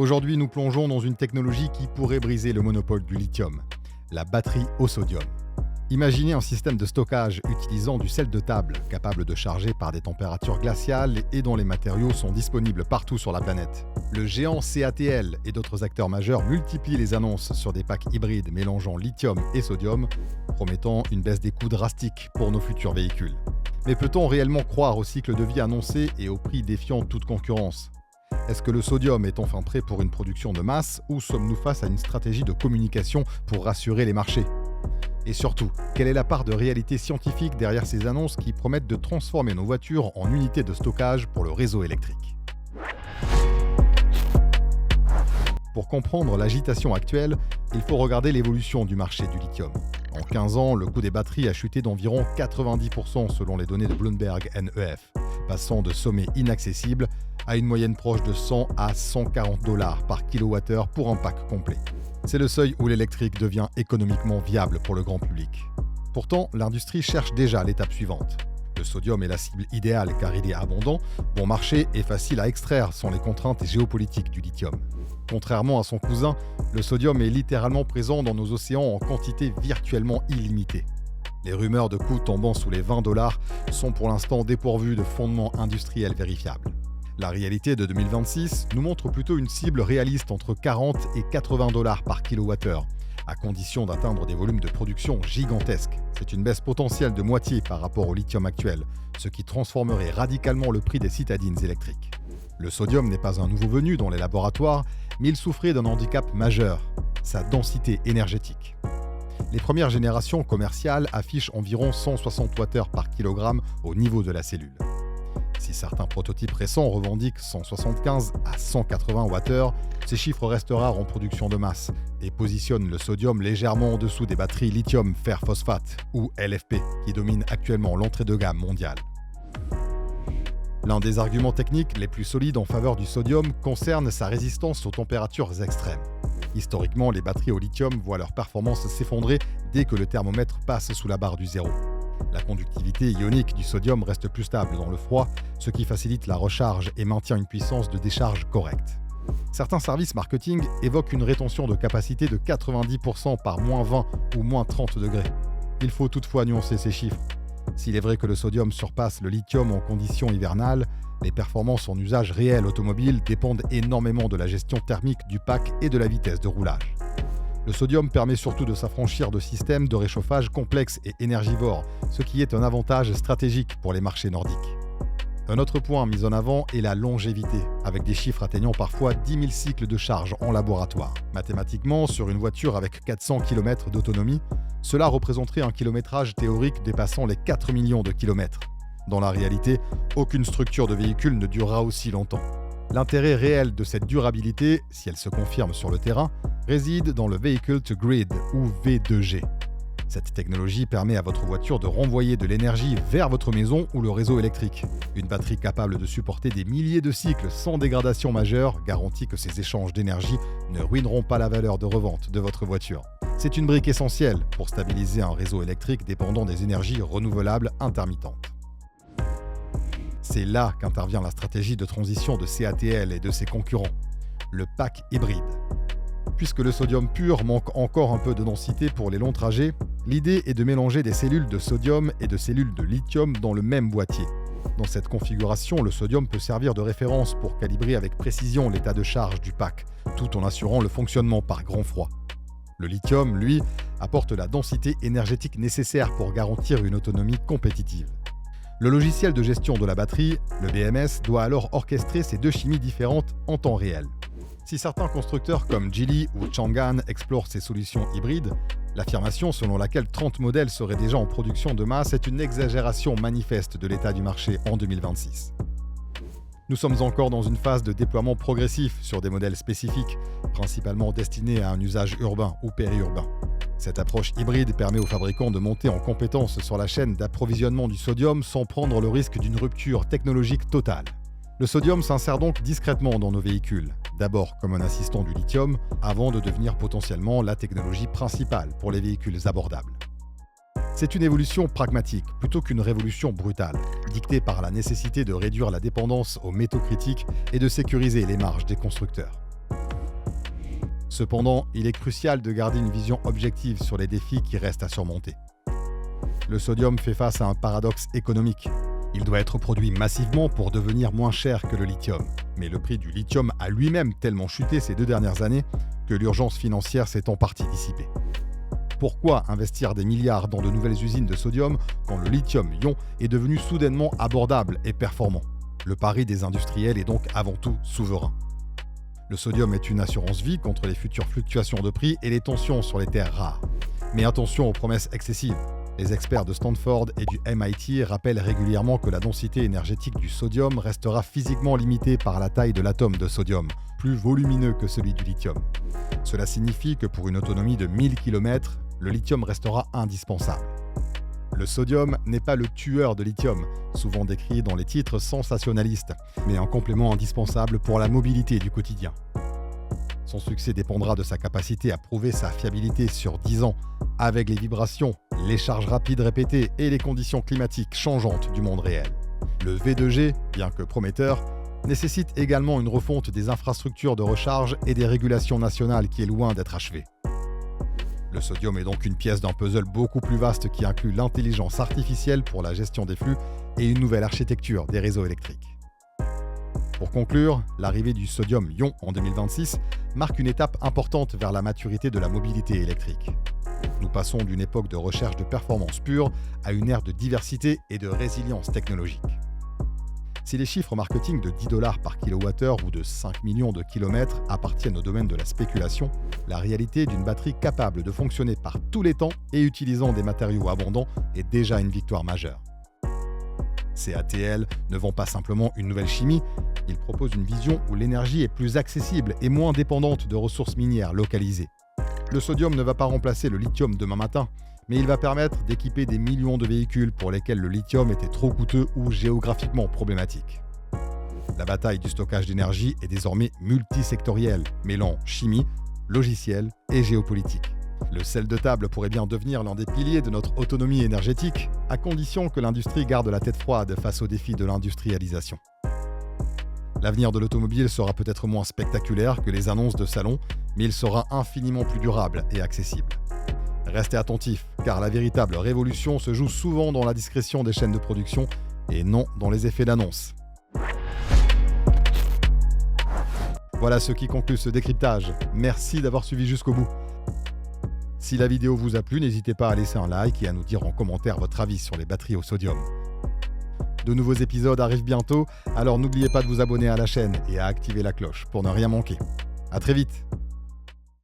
Aujourd'hui, nous plongeons dans une technologie qui pourrait briser le monopole du lithium, la batterie au sodium. Imaginez un système de stockage utilisant du sel de table, capable de charger par des températures glaciales et dont les matériaux sont disponibles partout sur la planète. Le géant CATL et d'autres acteurs majeurs multiplient les annonces sur des packs hybrides mélangeant lithium et sodium, promettant une baisse des coûts drastique pour nos futurs véhicules. Mais peut-on réellement croire au cycle de vie annoncé et au prix défiant toute concurrence ? Est-ce que le sodium est enfin prêt pour une production de masse ou sommes-nous face à une stratégie de communication pour rassurer les marchés ? Et surtout, quelle est la part de réalité scientifique derrière ces annonces qui promettent de transformer nos voitures en unités de stockage pour le réseau électrique ? Pour comprendre l'agitation actuelle, il faut regarder l'évolution du marché du lithium. En 15 ans, le coût des batteries a chuté d'environ 90% selon les données de Bloomberg NEF, passant de sommets inaccessibles à une moyenne proche de 100 à 140 $ par kilowattheure pour un pack complet. C'est le seuil où l'électrique devient économiquement viable pour le grand public. Pourtant, l'industrie cherche déjà l'étape suivante. Le sodium est la cible idéale car il est abondant, bon marché et facile à extraire sans les contraintes géopolitiques du lithium. Contrairement à son cousin, le sodium est littéralement présent dans nos océans en quantité virtuellement illimitée. Les rumeurs de coûts tombant sous les 20 $ sont pour l'instant dépourvues de fondements industriels vérifiables. La réalité de 2026 nous montre plutôt une cible réaliste entre 40 et 80 $ par kilowattheure, à condition d'atteindre des volumes de production gigantesques. C'est une baisse potentielle de moitié par rapport au lithium actuel, ce qui transformerait radicalement le prix des citadines électriques. Le sodium n'est pas un nouveau venu dans les laboratoires, mais il souffrait d'un handicap majeur, sa densité énergétique. Les premières générations commerciales affichent environ 160 Wh par kilogramme au niveau de la cellule. Si certains prototypes récents revendiquent 175 à 180 Wh, ces chiffres restent rares en production de masse et positionnent le sodium légèrement en dessous des batteries lithium fer phosphate ou LFP qui dominent actuellement l'entrée de gamme mondiale. L'un des arguments techniques les plus solides en faveur du sodium concerne sa résistance aux températures extrêmes. Historiquement, les batteries au lithium voient leur performance s'effondrer dès que le thermomètre passe sous la barre du zéro. La conductivité ionique du sodium reste plus stable dans le froid, ce qui facilite la recharge et maintient une puissance de décharge correcte. Certains services marketing évoquent une rétention de capacité de 90% par -20 ou -30 degrés. Il faut toutefois nuancer ces chiffres. S'il est vrai que le sodium surpasse le lithium en conditions hivernales, les performances en usage réel automobile dépendent énormément de la gestion thermique du pack et de la vitesse de roulage. Le sodium permet surtout de s'affranchir de systèmes de réchauffage complexes et énergivores, ce qui est un avantage stratégique pour les marchés nordiques. Un autre point mis en avant est la longévité, avec des chiffres atteignant parfois 10 000 cycles de charge en laboratoire. Mathématiquement, sur une voiture avec 400 km d'autonomie, cela représenterait un kilométrage théorique dépassant les 4 millions de kilomètres. Dans la réalité, aucune structure de véhicule ne durera aussi longtemps. L'intérêt réel de cette durabilité, si elle se confirme sur le terrain, réside dans le Vehicle to Grid ou V2G. Cette technologie permet à votre voiture de renvoyer de l'énergie vers votre maison ou le réseau électrique. Une batterie capable de supporter des milliers de cycles sans dégradation majeure garantit que ces échanges d'énergie ne ruineront pas la valeur de revente de votre voiture. C'est une brique essentielle pour stabiliser un réseau électrique dépendant des énergies renouvelables intermittentes. C'est là qu'intervient la stratégie de transition de CATL et de ses concurrents, le pack hybride. Puisque le sodium pur manque encore un peu de densité pour les longs trajets, l'idée est de mélanger des cellules de sodium et de cellules de lithium dans le même boîtier. Dans cette configuration, le sodium peut servir de référence pour calibrer avec précision l'état de charge du pack, tout en assurant le fonctionnement par grand froid. Le lithium, lui, apporte la densité énergétique nécessaire pour garantir une autonomie compétitive. Le logiciel de gestion de la batterie, le BMS, doit alors orchestrer ces deux chimies différentes en temps réel. Si certains constructeurs comme Geely ou Changan explorent ces solutions hybrides, l'affirmation selon laquelle 30 modèles seraient déjà en production de masse est une exagération manifeste de l'état du marché en 2026. Nous sommes encore dans une phase de déploiement progressif sur des modèles spécifiques, principalement destinés à un usage urbain ou périurbain. Cette approche hybride permet aux fabricants de monter en compétence sur la chaîne d'approvisionnement du sodium sans prendre le risque d'une rupture technologique totale. Le sodium s'insère donc discrètement dans nos véhicules, d'abord comme un assistant du lithium, avant de devenir potentiellement la technologie principale pour les véhicules abordables. C'est une évolution pragmatique plutôt qu'une révolution brutale, dictée par la nécessité de réduire la dépendance aux métaux critiques et de sécuriser les marges des constructeurs. Cependant, il est crucial de garder une vision objective sur les défis qui restent à surmonter. Le sodium fait face à un paradoxe économique. Il doit être produit massivement pour devenir moins cher que le lithium. Mais le prix du lithium a lui-même tellement chuté ces 2 dernières années que l'urgence financière s'est en partie dissipée. Pourquoi investir des milliards dans de nouvelles usines de sodium quand le lithium-ion est devenu soudainement abordable et performant? Le pari des industriels est donc avant tout souverain. Le sodium est une assurance vie contre les futures fluctuations de prix et les tensions sur les terres rares. Mais attention aux promesses excessives. Les experts de Stanford et du MIT rappellent régulièrement que la densité énergétique du sodium restera physiquement limitée par la taille de l'atome de sodium, plus volumineux que celui du lithium. Cela signifie que pour une autonomie de 1000 km, le lithium restera indispensable. Le sodium n'est pas le tueur de lithium, souvent décrit dans les titres sensationnalistes, mais un complément indispensable pour la mobilité du quotidien. Son succès dépendra de sa capacité à prouver sa fiabilité sur 10 ans, avec les vibrations, les charges rapides répétées et les conditions climatiques changeantes du monde réel. Le V2G, bien que prometteur, nécessite également une refonte des infrastructures de recharge et des régulations nationales qui est loin d'être achevée. Le sodium est donc une pièce d'un puzzle beaucoup plus vaste qui inclut l'intelligence artificielle pour la gestion des flux et une nouvelle architecture des réseaux électriques. Pour conclure, l'arrivée du sodium-ion en 2026 marque une étape importante vers la maturité de la mobilité électrique. Nous passons d'une époque de recherche de performance pure à une ère de diversité et de résilience technologique. Si les chiffres marketing de $10 par kilowattheure ou de 5 millions de kilomètres appartiennent au domaine de la spéculation, la réalité d'une batterie capable de fonctionner par tous les temps et utilisant des matériaux abondants est déjà une victoire majeure. CATL ne vend pas simplement une nouvelle chimie, il propose une vision où l'énergie est plus accessible et moins dépendante de ressources minières localisées. Le sodium ne va pas remplacer le lithium demain matin, mais il va permettre d'équiper des millions de véhicules pour lesquels le lithium était trop coûteux ou géographiquement problématique. La bataille du stockage d'énergie est désormais multisectorielle, mêlant chimie, logiciel et géopolitique. Le sel de table pourrait bien devenir l'un des piliers de notre autonomie énergétique, à condition que l'industrie garde la tête froide face aux défis de l'industrialisation. L'avenir de l'automobile sera peut-être moins spectaculaire que les annonces de salon, mais il sera infiniment plus durable et accessible. Restez attentifs, car la véritable révolution se joue souvent dans la discrétion des chaînes de production et non dans les effets d'annonce. Voilà ce qui conclut ce décryptage. Merci d'avoir suivi jusqu'au bout. Si la vidéo vous a plu, n'hésitez pas à laisser un like et à nous dire en commentaire votre avis sur les batteries au sodium. De nouveaux épisodes arrivent bientôt, alors n'oubliez pas de vous abonner à la chaîne et à activer la cloche pour ne rien manquer. À très vite!